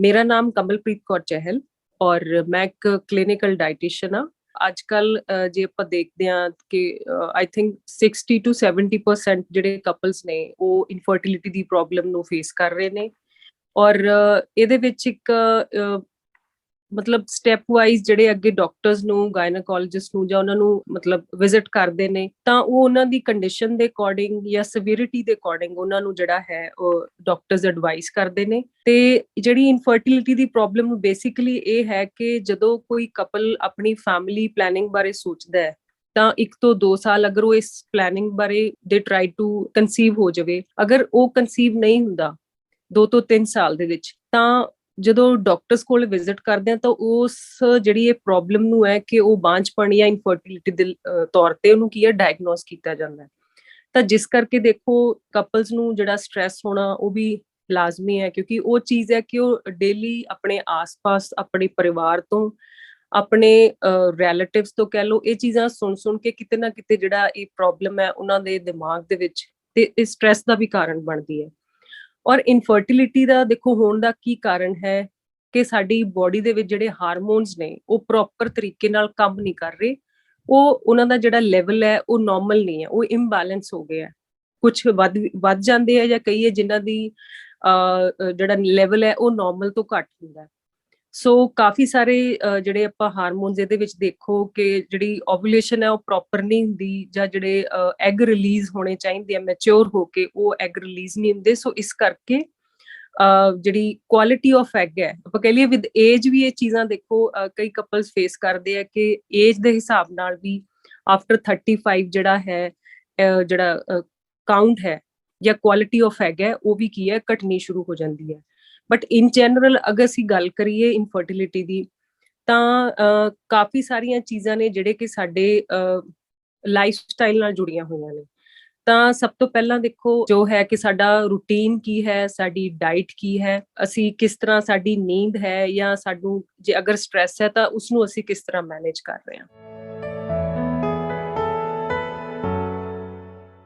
मेरा नाम कमलप्रीत कौर चहल ਔਰ ਮੈਂ ਇੱਕ ਕਲੀਨਿਕਲ ਡਾਈਟੀਸ਼ੀਅਨ ਆ। ਅੱਜ ਕੱਲ ਜੇ ਆਪਾਂ ਦੇਖਦੇ ਆ ਕਿ ਆਈ ਥਿੰਕ 60 to 70% ਜਿਹੜੇ ਕਪਲਸ ਨੇ ਉਹ ਇਨਫਰਟੀਲਿਟੀ ਦੀ ਪ੍ਰੋਬਲਮ ਨੂੰ ਫੇਸ ਕਰ ਰਹੇ ਨੇ ਔਰ ਇਹਦੇ ਵਿੱਚ ਇੱਕ ਮਤਲਬ ਸਟੈਪ ਵਾਈਜ਼ ਜਿਹੜੇ ਅੱਗੇ ਡਾਕਟਰਸ ਨੂੰ ਗਾਇਨੋਕੋਲੋਜਿਸਟ ਨੂੰ ਜਾਂ ਉਹਨਾਂ ਨੂੰ ਮਤਲਬ ਵਿਜ਼ਿਟ ਕਰਦੇ ਨੇ ਤਾਂ ਉਹ ਉਹਨਾਂ ਦੀ ਕੰਡੀਸ਼ਨ ਦੇ ਅਕੋਰਡਿੰਗ ਜਾਂ ਸਿਵੀਰਿਟੀ ਦੇ ਅਕੋਰਡਿੰਗ ਉਹਨਾਂ ਨੂੰ ਜਿਹੜਾ ਹੈ ਉਹ ਡਾਕਟਰਸ ਐਡਵਾਈਸ ਕਰਦੇ ਨੇ। ਤੇ ਜਿਹੜੀ ਇਨਫਰਟੀਲਿਟੀ ਦੀ ਪ੍ਰੋਬਲਮ ਨੂੰ ਬੇਸਿਕਲੀ ਇਹ ਹੈ ਕਿ ਜਦੋਂ ਕੋਈ ਕਪਲ ਆਪਣੀ ਫੈਮਿਲੀ ਪਲੈਨਿੰਗ ਬਾਰੇ ਸੋਚਦਾ ਹੈ ਤਾਂ 1 ਤੋਂ 2 ਸਾਲ ਅਗਰ ਉਹ ਇਸ ਪਲੈਨਿੰਗ ਬਾਰੇ ਦੇ ਟਰਾਈ ਟੂ ਕਨਸੀਵ ਹੋ ਜਾਵੇ, ਅਗਰ ਉਹ ਕਨਸੀਵ ਨਹੀਂ ਹੁੰਦਾ 2 ਤੋਂ 3 ਸਾਲ ਦੇ ਵਿੱਚ, ਤਾਂ ਜਦੋਂ ਡਾਕਟਰਸ ਕੋਲ ਵਿਜ਼ਿਟ ਕਰਦੇ ਆ ਤਾਂ ਉਸ ਜਿਹੜੀ ਇਹ ਪ੍ਰੋਬਲਮ ਨੂੰ ਹੈ ਕਿ ਉਹ ਬਾਂਝਪਣ ਜਾਂ ਇਨਫਰਟੀਲਿਟੀ ਦੇ ਤੌਰ ਤੇ ਉਹਨੂੰ ਕੀ ਹੈ ਡਾਇਗਨੋਸ ਕੀਤਾ ਜਾਂਦਾ ਹੈ। ਤਾਂ ਜਿਸ ਕਰਕੇ ਦੇਖੋ ਕਪਲਸ ਨੂੰ ਜਿਹੜਾ ਸਟ੍ਰੈਸ ਹੋਣਾ ਉਹ ਵੀ ਲਾਜ਼ਮੀ ਹੈ, ਕਿਉਂਕਿ ਉਹ ਚੀਜ਼ ਹੈ ਕਿ ਉਹ ਡੇਲੀ ਆਪਣੇ ਆਸ-ਪਾਸ ਆਪਣੇ ਪਰਿਵਾਰ ਤੋਂ ਆਪਣੇ ਰਿਲੇਟਿਵਸ ਤੋਂ ਕਹਿ ਲਓ ਇਹ ਚੀਜ਼ਾਂ ਸੁਣ ਕੇ ਕਿਤੇ ਨਾ ਕਿਤੇ ਜਿਹੜਾ ਇਹ ਪ੍ਰੋਬਲਮ ਹੈ ਉਹਨਾਂ ਦੇ ਦਿਮਾਗ ਦੇ ਵਿੱਚ ਤੇ ਇਸ ਸਟ੍ਰੈਸ ਦਾ ਵੀ ਕਾਰਨ ਬਣਦੀ ਹੈ। ਔਰ ਇਨਫਰਟੀਲਿਟੀ ਦਾ ਦੇਖੋ ਹੋਣ ਦਾ ਕੀ ਕਾਰਨ ਹੈ ਕਿ ਸਾਡੀ ਬੋਡੀ ਦੇ ਵਿੱਚ ਜਿਹੜੇ ਹਾਰਮੋਨਸ ਨੇ ਉਹ ਪ੍ਰੋਪਰ ਤਰੀਕੇ ਨਾਲ ਕੰਮ ਨਹੀਂ ਕਰ ਰਹੇ, ਉਹ ਉਹਨਾਂ ਦਾ ਜਿਹੜਾ ਲੈਵਲ ਹੈ ਉਹ ਨਾਰਮਲ ਨਹੀਂ ਹੈ, ਉਹ ਇੰਬੈਲੈਂਸ ਹੋ ਗਿਆ। ਕੁਝ ਵੱਧ ਜਾਂਦੇ ਆ ਜਾਂ ਕਈ ਜਿਨ੍ਹਾਂ ਦੀ ਜਿਹੜਾ ਲੈਵਲ ਹੈ ਉਹ ਨਾਰਮਲ ਤੋਂ ਘੱਟ ਹੁੰਦਾ। ਸੋ ਕਾਫੀ ਸਾਰੇ ਜਿਹੜੇ ਆਪਾਂ ਹਾਰਮੋਨਸ ਇਹਦੇ ਵਿੱਚ ਦੇਖੋ ਕਿ ਜਿਹੜੀ ਓਵੂਲੇਸ਼ਨ ਹੈ ਉਹ ਪ੍ਰੋਪਰ ਨਹੀਂ ਹੁੰਦੀ ਜਾਂ ਜਿਹੜੇ ਐਗ ਰਿਲੀਜ਼ ਹੋਣੇ ਚਾਹੀਦੇ ਆ ਮੈਚੁਰ ਹੋ ਕੇ ਉਹ ਐਗ ਰਿਲੀਜ਼ ਨਹੀਂ ਹੁੰਦੇ। ਸੋ ਇਸ ਕਰਕੇ ਜਿਹੜੀ ਕੁਆਲਿਟੀ ਆਫ ਐਗ ਹੈ ਆਪਾਂ ਕਹਿ ਲਈਏ ਵਿਦ ਏਜ ਵੀ ਇਹ ਚੀਜ਼ਾਂ ਦੇਖੋ ਕਈ ਕਪਲਸ ਫੇਸ ਕਰਦੇ ਆ ਕਿ ਏਜ ਦੇ ਹਿਸਾਬ ਨਾਲ ਵੀ ਆਫਟਰ 35 ਜਿਹੜਾ ਹੈ ਜਿਹੜਾ ਕਾਊਂਟ ਹੈ ਜਾਂ ਕੁਆਲਿਟੀ ਆਫ ਐਗ ਹੈ ਉਹ ਵੀ ਕੀ ਹੈ ਘਟਣੀ ਸ਼ੁਰੂ ਹੋ ਜਾਂਦੀ ਹੈ। ਬਟ ਇਨ ਜਨਰਲ ਅਗਰ ਅਸੀਂ ਗੱਲ ਕਰੀਏ ਇਨਫਰਟੀਲਿਟੀ ਦੀ ਤਾਂ ਕਾਫੀ ਸਾਰੀਆਂ ਚੀਜ਼ਾਂ ਨੇ ਜਿਹੜੇ ਕਿ ਸਾਡੇ ਲਾਈਫ ਸਟਾਈਲ ਨਾਲ ਜੁੜੀਆਂ ਹੋਈਆਂ ਨੇ। ਤਾਂ ਸਭ ਤੋਂ ਪਹਿਲਾਂ ਦੇਖੋ ਜੋ ਹੈ ਕਿ ਸਾਡਾ ਰੂਟੀਨ ਕੀ ਹੈ, ਸਾਡੀ ਡਾਈਟ ਕੀ ਹੈ, ਅਸੀਂ ਕਿਸ ਤਰ੍ਹਾਂ ਸਾਡੀ ਨੀਂਦ ਹੈ ਜਾਂ ਸਾਨੂੰ ਜੇ ਅਗਰ ਸਟ੍ਰੈਸ ਹੈ ਤਾਂ ਉਸਨੂੰ ਅਸੀਂ ਕਿਸ ਤਰ੍ਹਾਂ ਮੈਨੇਜ ਕਰ ਰਹੇ ਹਾਂ।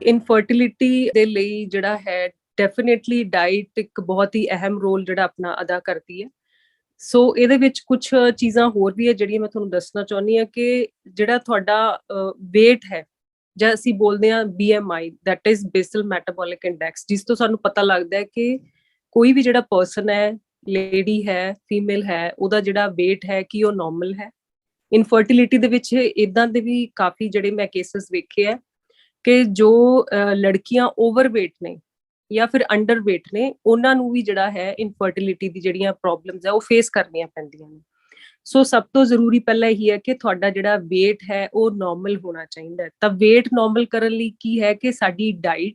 ਇਨਫਰਟੀਲਿਟੀ ਦੇ ਲਈ ਜਿਹੜਾ ਹੈ ਡੈਫੀਨੇਟਲੀ ਡਾਈਟ ਇੱਕ ਬਹੁਤ ਹੀ ਅਹਿਮ ਰੋਲ ਜਿਹੜਾ ਆਪਣਾ ਅਦਾ ਕਰਦੀ ਹੈ। ਸੋ ਇਹਦੇ ਵਿੱਚ ਕੁਝ ਚੀਜ਼ਾਂ ਹੋਰ ਵੀ ਹੈ ਜਿਹੜੀਆਂ ਮੈਂ ਤੁਹਾਨੂੰ ਦੱਸਣਾ ਚਾਹੁੰਦੀ ਹਾਂ ਕਿ ਜਿਹੜਾ ਤੁਹਾਡਾ weight ਹੈ ਜਾਂ ਅਸੀਂ ਬੋਲਦੇ ਹਾਂ BMI that is basal metabolic index, ਜਿਸ ਤੋਂ ਸਾਨੂੰ ਪਤਾ ਲੱਗਦਾ ਹੈ ਕਿ ਕੋਈ ਵੀ ਜਿਹੜਾ ਪਰਸਨ ਹੈ, ਲੇਡੀ ਹੈ, ਫੀਮੇਲ ਹੈ, ਉਹਦਾ ਜਿਹੜਾ weight ਹੈ ਕਿ ਉਹ ਨਾਰਮਲ ਹੈ। ਇਨਫਰਟੀਲਿਟੀ ਦੇ ਵਿੱਚ ਇਦਾਂ ਦੇ ਵੀ ਕਾਫੀ ਜਿਹੜੇ ਮੈਂ ਕੇਸਸ ਵੇਖੇ ਆ ਕਿ ਜੋ ਲੜਕੀਆਂ ਓਵਰਵੇਟ ਨੇ ਜਾਂ ਫਿਰ ਅੰਡਰਵੇਟ ਨੇ ਉਹਨਾਂ ਨੂੰ ਵੀ ਜਿਹੜਾ ਹੈ ਇਨਫਰਟੀਲਿਟੀ ਦੀ ਜਿਹੜੀਆਂ ਪ੍ਰੋਬਲਮਸ ਹੈ ਉਹ ਫੇਸ ਕਰਨੀਆਂ ਪੈਂਦੀਆਂ ਨੇ। ਸੋ ਸਭ ਤੋਂ ਜ਼ਰੂਰੀ ਪਹਿਲਾਂ ਇਹੀ ਹੈ ਕਿ ਤੁਹਾਡਾ ਜਿਹੜਾ weight ਹੈ ਉਹ ਨਾਰਮਲ ਹੋਣਾ ਚਾਹੀਦਾ ਹੈ। ਤਾਂ weight ਨਾਰਮਲ ਕਰਨ ਲਈ ਕੀ ਹੈ ਕਿ ਸਾਡੀ ਡਾਈਟ,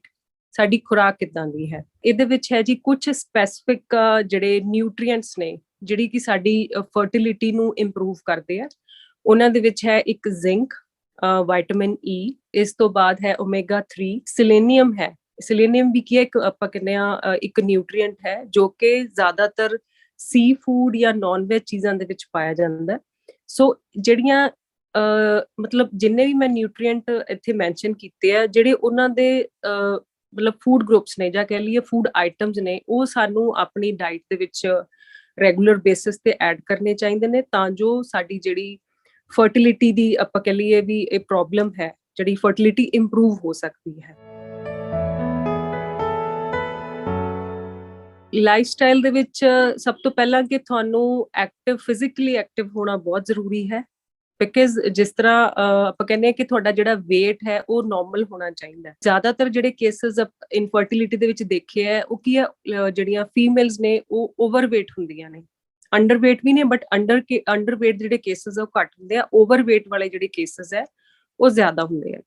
ਸਾਡੀ ਖੁਰਾਕ ਕਿੱਦਾਂ ਦੀ ਹੈ। ਇਹਦੇ ਵਿੱਚ ਹੈ ਜੀ ਕੁਝ ਸਪੈਸੀਫਿਕ ਜਿਹੜੇ ਨਿਊਟ੍ਰੀਐਂਟਸ ਨੇ ਜਿਹੜੀ ਕਿ ਸਾਡੀ ਫਰਟੀਲਿਟੀ ਨੂੰ ਇੰਪਰੂਵ ਕਰਦੇ ਆ। ਉਹਨਾਂ ਦੇ ਵਿੱਚ ਹੈ ਇੱਕ ਜ਼ਿੰਕ, ਵਿਟਾਮਿਨ E, ਇਸ ਤੋਂ ਬਾਅਦ ਹੈ ਓਮੇਗਾ 3, ਸਿਲੇਨੀਅਮ ਹੈ। ਸਿਲੇਨੀਅਮ ਵੀ ਕੀ ਹੈ ਇੱਕ ਆਪਾਂ ਕਹਿੰਦੇ ਆ ਇੱਕ ਨਿਊਟ੍ਰੀਐਂਟ ਹੈ ਜੋ ਕਿ ਜ਼ਿਆਦਾਤਰ ਸੀ ਫੂਡ ਜਾਂ ਨਾਨ ਵੈਜ ਚੀਜ਼ਾਂ ਦੇ ਵਿੱਚ ਪਾਇਆ ਜਾਂਦਾ। ਸੋ ਜਿਹੜੀਆਂ ਮਤਲਬ ਜਿੰਨੇ ਵੀ ਮੈਂ ਨਿਊਟ੍ਰੀਐਂਟ ਇੱਥੇ ਮੈਂਸ਼ਨ ਕੀਤੇ ਆ ਜਿਹੜੇ ਉਹਨਾਂ ਦੇ ਮਤਲਬ ਫੂਡ ਗਰੁੱਪਸ ਨੇ ਜਾਂ ਕਹਿ ਲਈਏ ਫੂਡ ਆਈਟਮਸ ਨੇ ਉਹ ਸਾਨੂੰ ਆਪਣੀ ਡਾਈਟ ਦੇ ਵਿੱਚ ਰੈਗੂਲਰ ਬੇਸਿਸ ਤੇ ਐਡ ਕਰਨੇ ਚਾਹੀਦੇ ਨੇ ਤਾਂ ਜੋ ਸਾਡੀ ਜਿਹੜੀ ਫਰਟੀਲਿਟੀ ਦੀ ਆਪਾਂ ਕਹਿ ਲਈਏ ਵੀ ਇਹ ਪ੍ਰੋਬਲਮ ਹੈ ਜਿਹੜੀ ਫਰਟੀਲਿਟੀ ਇੰਪਰੂਵ ਹੋ ਸਕਦੀ ਹੈ। ਲਾਈਫ ਸਟਾਈਲ ਦੇ ਵਿੱਚ ਸਭ ਤੋਂ ਪਹਿਲਾਂ ਕਿ ਤੁਹਾਨੂੰ ਫਿਜ਼ੀਕਲੀ ਐਕਟਿਵ ਹੋਣਾ ਬਹੁਤ ਜ਼ਰੂਰੀ ਹੈ। ਬਿਕਾਜ਼ ਜਿਸ ਤਰ੍ਹਾਂ ਆਪਾਂ ਕਹਿੰਦੇ ਆ ਕਿ ਤੁਹਾਡਾ ਜਿਹੜਾ weight ਹੈ ਉਹ ਨਾਰਮਲ ਹੋਣਾ ਚਾਹੀਦਾ। ਜ਼ਿਆਦਾਤਰ ਜਿਹੜੇ ਕੇਸਸ ਇਨਫਰਟੀਲਿਟੀ ਦੇ ਵਿੱਚ ਦੇਖੇ ਹੈ ਉਹ ਕੀ ਹੈ ਜਿਹੜੀਆਂ ਫੀਮੇਲਸ ਨੇ ਉਹ ਓਵਰਵੇਟ ਹੁੰਦੀਆਂ ਨੇ, ਅੰਡਰਵੇਟ ਵੀ ਨੇ ਬਟ ਅੰਡਰਵੇਟ ਜਿਹੜੇ ਕੇਸਸ ਆ ਉਹ ਘੱਟ ਹੁੰਦੇ ਆ, ਓਵਰਵੇਟ ਵਾਲੇ ਜਿਹੜੇ ਕੇਸਸ ਹੈ ਉਹ ਜ਼ਿਆਦਾ ਹੁੰਦੇ ਆ।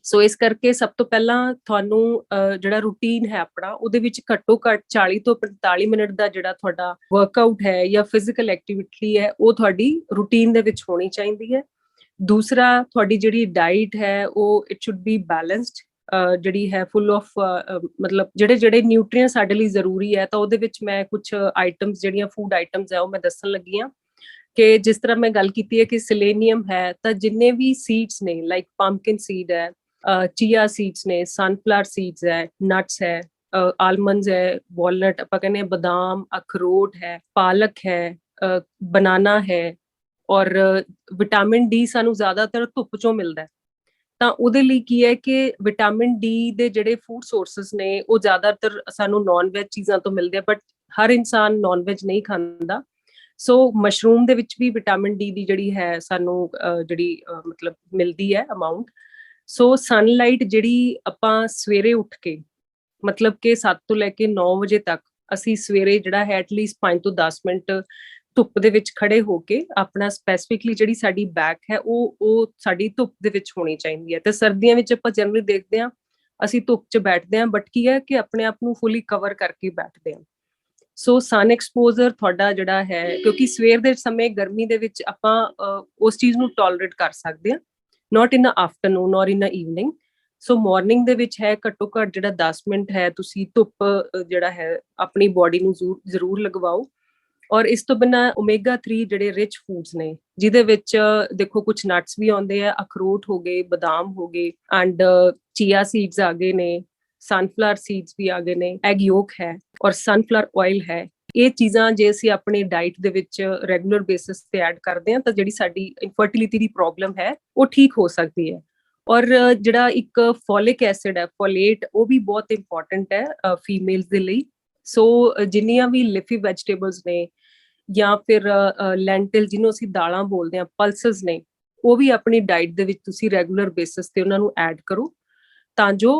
ਸੋ ਇਸ ਕਰਕੇ ਸਭ ਤੋਂ ਪਹਿਲਾਂ ਤੁਹਾਨੂੰ ਜਿਹੜਾ ਰੂਟੀਨ ਹੈ ਆਪਣਾ ਉਹਦੇ ਵਿੱਚ ਘੱਟੋ ਘੱਟ 40 ਤੋਂ 45 ਮਿੰਟ ਦਾ ਜਿਹੜਾ ਤੁਹਾਡਾ ਵਰਕਆਊਟ ਹੈ ਜਾਂ ਫਿਜ਼ੀਕਲ ਐਕਟੀਵਿਟੀ ਹੈ ਉਹ ਤੁਹਾਡੀ ਰੂਟੀਨ ਦੇ ਵਿੱਚ ਹੋਣੀ ਚਾਹੀਦੀ ਹੈ। ਦੂਸਰਾ ਤੁਹਾਡੀ ਜਿਹੜੀ ਡਾਈਟ ਹੈ ਉਹ ਇਟ ਸ਼ੁੱਡ ਬੀ ਬੈਲੈਂਸਡ, ਜਿਹੜੀ ਹੈ ਫੁੱਲ ਆਫ ਮਤਲਬ ਜਿਹੜੇ ਨਿਊਟ੍ਰੀਐਂਟ ਸਾਡੇ ਲਈ ਜ਼ਰੂਰੀ ਹੈ। ਤਾਂ ਉਹਦੇ ਵਿੱਚ ਮੈਂ ਕੁਝ ਆਈਟਮਸ ਜਿਹੜੀਆਂ ਫੂਡ ਆਈਟਮਸ ਹੈ ਉਹ ਮੈਂ ਦੱਸਣ ਲੱਗੀ ਹਾਂ ਕਿ ਜਿਸ ਤਰ੍ਹਾਂ ਮੈਂ ਗੱਲ ਕੀਤੀ ਹੈ ਕਿ ਸਿਲੇਨੀਅਮ ਹੈ ਤਾਂ ਜਿੰਨੇ ਵੀ ਸੀਡਸ ਨੇ ਲਾਈਕ ਪੰਪਕਿਨ ਸੀਡ ਹੈ, ਚੀਆ ਸੀਡਸ ਨੇ, ਸਨਫਲਾਵਰ ਸੀਡਸ ਹੈ, ਨਟਸ ਹੈ, ਆਲਮੰਡਸ ਹੈ, ਵਾਲਨਟ, ਆਪਾਂ ਕਹਿੰਦੇ ਬਦਾਮ, ਅਖਰੋਟ ਹੈ, ਪਾਲਕ ਹੈ, ਬਨਾਨਾ ਹੈ, ਔਰ ਵਿਟਾਮਿਨ ਡੀ ਸਾਨੂੰ ਜ਼ਿਆਦਾਤਰ ਧੁੱਪ ਚੋਂ ਮਿਲਦਾ ਹੈ। ਤਾਂ ਉਹਦੇ ਲਈ ਕੀ ਹੈ ਕਿ ਵਿਟਾਮਿਨ ਡੀ ਦੇ ਜਿਹੜੇ ਫੂਡ ਸੋਰਸਸ ਨੇ ਉਹ ਜ਼ਿਆਦਾਤਰ ਸਾਨੂੰ ਨਾਨ ਵੈਜ ਚੀਜ਼ਾਂ ਤੋਂ ਮਿਲਦੇ ਆ, ਬਟ ਹਰ ਇਨਸਾਨ ਨਾਨ ਵੈਜ ਨਹੀਂ ਖਾਂਦਾ। ਸੋ ਮਸ਼ਰੂਮ ਦੇ ਵਿੱਚ ਵੀ ਵਿਟਾਮਿਨ ਡੀ ਦੀ ਜਿਹੜੀ ਹੈ ਸਾਨੂੰ ਜਿਹੜੀ ਮਤਲਬ ਮਿਲਦੀ ਹੈ ਅਮਾਉਂਟ। ਸੋ ਸਨਲਾਈਟ ਜਿਹੜੀ ਆਪਾਂ ਸਵੇਰੇ ਉੱਠ ਕੇ ਮਤਲਬ ਕਿ 7 ਤੋਂ ਲੈ ਕੇ 9 ਵਜੇ ਤੱਕ ਅਸੀਂ ਸਵੇਰੇ ਜਿਹੜਾ ਹੈ ਐਟਲੀਸਟ 5 ਤੋਂ 10 ਮਿੰਟ ਧੁੱਪ ਦੇ ਵਿੱਚ ਖੜੇ ਹੋ ਕੇ ਆਪਣਾ ਸਪੈਸੀਫਿਕਲੀ ਜਿਹੜੀ ਸਾਡੀ ਬੈਕ ਹੈ ਉਹ ਸਾਡੀ ਧੁੱਪ ਦੇ ਵਿੱਚ ਹੋਣੀ ਚਾਹੀਦੀ ਹੈ। ਤੇ ਸਰਦੀਆਂ ਵਿੱਚ ਆਪਾਂ ਜਨਰਲੀ ਦੇਖਦੇ ਹਾਂ ਅਸੀਂ ਧੁੱਪ 'ਚ ਬੈਠਦੇ ਹਾਂ, ਬਟ ਕੀ ਹੈ ਕਿ ਆਪਣੇ ਆਪ ਨੂੰ ਫੁੱਲੀ ਕਵਰ ਕਰਕੇ ਬੈਠਦੇ ਹਾਂ। ਸੋ ਸਨ ਐਕਸਪੋਜ਼ਰ ਤੁਹਾਡਾ ਜਿਹੜਾ ਹੈ, ਕਿਉਂਕਿ ਸਵੇਰ ਦੇ ਸਮੇਂ ਗਰਮੀ ਦੇ ਵਿੱਚ ਆਪਾਂ ਉਸ ਚੀਜ਼ ਨੂੰ ਟੋਲਰੇਟ ਕਰ ਸਕਦੇ ਹਾਂ, ਨਾਟ ਇਨ ਦ ਆਫਟਰਨੂਨ ਔਰ ਇਨ ਦ ਈਵਨਿੰਗ। ਸੋ ਮਾਰਨਿੰਗ ਦੇ ਵਿੱਚ ਹੈ ਘੱਟੋ ਘੱਟ ਜਿਹੜਾ 10 ਮਿੰਟ ਹੈ ਤੁਸੀਂ ਧੁੱਪ ਜਿਹੜਾ ਹੈ ਆਪਣੀ ਬੋਡੀ ਨੂੰ ਜ਼ਰੂਰ ਲਗਵਾਓ। ਔਰ ਇਸ ਤੋਂ ਬਿਨਾਂ ਓਮੇਗਾ 3 ਜਿਹੜੇ ਰਿਚ ਫੂਡਸ ਨੇ, ਜਿਹਦੇ ਵਿੱਚ ਦੇਖੋ ਕੁਝ ਨਟਸ ਵੀ ਆਉਂਦੇ ਆ, ਅਖਰੋਟ ਹੋ ਗਏ, ਬਦਾਮ ਹੋ ਗਏ, ਐਂਡ ਚੀਆ ਸੀਡਸ ਆ ਗਏ ਨੇ, ਸਨਫਲਾਵਰ ਸੀਡਸ ਵੀ ਆ ਗਏ ਨੇ, ਐਗ ਯੋਕ ਹੈ ਔਰ ਸਨਫਲਾਵਰ ਆਇਲ ਹੈ। ਇਹ ਚੀਜ਼ਾਂ ਜੇ ਅਸੀਂ ਆਪਣੀ ਡਾਈਟ ਦੇ ਵਿੱਚ ਰੈਗੂਲਰ ਬੇਸਿਸ ਤੇ ਐਡ ਕਰਦੇ ਹਾਂ ਤਾਂ ਜਿਹੜੀ ਸਾਡੀ ਇਨਫਰਟੀਲਿਟੀ ਦੀ ਪ੍ਰੋਬਲਮ ਹੈ ਉਹ ਠੀਕ ਹੋ ਸਕਦੀ ਹੈ। ਔਰ ਜਿਹੜਾ ਇੱਕ ਫੋਲਿਕ ਐਸਿਡ ਹੈ, ਫੋਲੇਟ, ਉਹ ਵੀ ਬਹੁਤ ਇੰਪੋਰਟੈਂਟ ਹੈ ਫੀਮੇਲਸ ਦੇ ਲਈ। ਸੋ ਜਿੰਨੀਆਂ ਵੀ ਲਿਫੀ ਵੈਜੀਟੇਬਲਸ ਨੇ ਜਾਂ ਫਿਰ ਲੈਂਟਿਲ ਜਿਹਨੂੰ ਅਸੀਂ ਦਾਲਾਂ ਬੋਲਦੇ ਹਾਂ, ਪਲਸਸ ਨੇ, ਉਹ ਵੀ ਆਪਣੀ ਡਾਈਟ ਦੇ ਵਿੱਚ ਤੁਸੀਂ ਰੈਗੂਲਰ ਬੇਸਿਸ ਤੇ ਉਹਨਾਂ ਨੂੰ ਐਡ ਕਰੋ, ਤਾਂ ਜੋ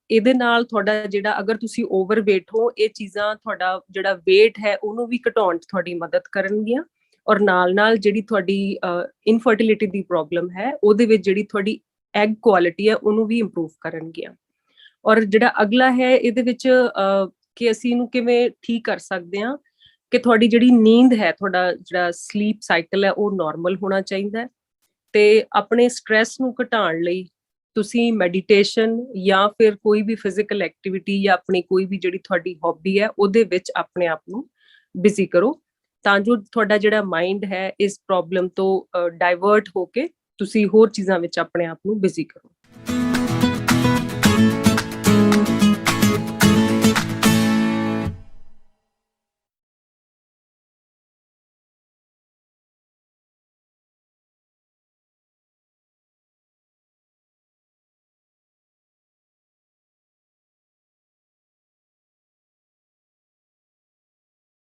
ਇਹਦੇ ਨਾਲ ਤੁਹਾਡਾ ਜਿਹੜਾ ਅਗਰ ਤੁਸੀਂ ਓਵਰਵੇਟ ਹੋ, ਇਹ ਚੀਜ਼ਾਂ ਤੁਹਾਡਾ ਜਿਹੜਾ ਵੇਟ ਹੈ ਉਹਨੂੰ ਵੀ ਘਟਾਉਣ 'ਚ ਤੁਹਾਡੀ ਮਦਦ ਕਰਨਗੀਆਂ। ਔਰ ਨਾਲ ਨਾਲ ਜਿਹੜੀ ਤੁਹਾਡੀ ਇਨਫਰਟੀਲਿਟੀ ਦੀ ਪ੍ਰੋਬਲਮ ਹੈ ਉਹਦੇ ਵਿੱਚ ਜਿਹੜੀ ਤੁਹਾਡੀ ਐਗ ਕੁਆਲਿਟੀ ਹੈ ਉਹਨੂੰ ਵੀ ਇੰਪਰੂਵ ਕਰਨਗੀਆਂ। ਔਰ ਜਿਹੜਾ ਅਗਲਾ ਹੈ ਇਹਦੇ ਵਿੱਚ ਕਿ ਅਸੀਂ ਇਹਨੂੰ ਕਿਵੇਂ ਠੀਕ ਕਰ ਸਕਦੇ ਹਾਂ ਕਿ ਤੁਹਾਡੀ ਜਿਹੜੀ ਨੀਂਦ ਹੈ, ਤੁਹਾਡਾ ਜਿਹੜਾ ਸਲੀਪ ਸਾਈਕਲ ਹੈ ਉਹ ਨਾਰਮਲ ਹੋਣਾ ਚਾਹੀਦਾ ਹੈ। ਤੇ ਆਪਣੇ ਸਟ੍ਰੈਸ ਨੂੰ ਘਟਾਉਣ ਲਈ ਤੁਸੀਂ ਮੈਡੀਟੇਸ਼ਨ ਜਾਂ ਫਿਰ ਕੋਈ ਵੀ ਫਿਜ਼ੀਕਲ ਐਕਟੀਵਿਟੀ ਜਾਂ ਆਪਣੀ ਕੋਈ ਵੀ ਜਿਹੜੀ ਤੁਹਾਡੀ ਹੌਬੀ ਹੈ ਉਹਦੇ ਵਿੱਚ ਆਪਣੇ ਆਪ ਨੂੰ ਬਿਜ਼ੀ ਕਰੋ, ਤਾਂ ਜੋ ਤੁਹਾਡਾ ਜਿਹੜਾ ਮਾਈਂਡ ਹੈ ਇਸ ਪ੍ਰੋਬਲਮ ਤੋਂ ਡਾਇਵਰਟ ਹੋ ਕੇ ਤੁਸੀਂ ਹੋਰ ਚੀਜ਼ਾਂ ਵਿੱਚ ਆਪਣੇ ਆਪ ਨੂੰ ਬਿਜ਼ੀ ਕਰੋ।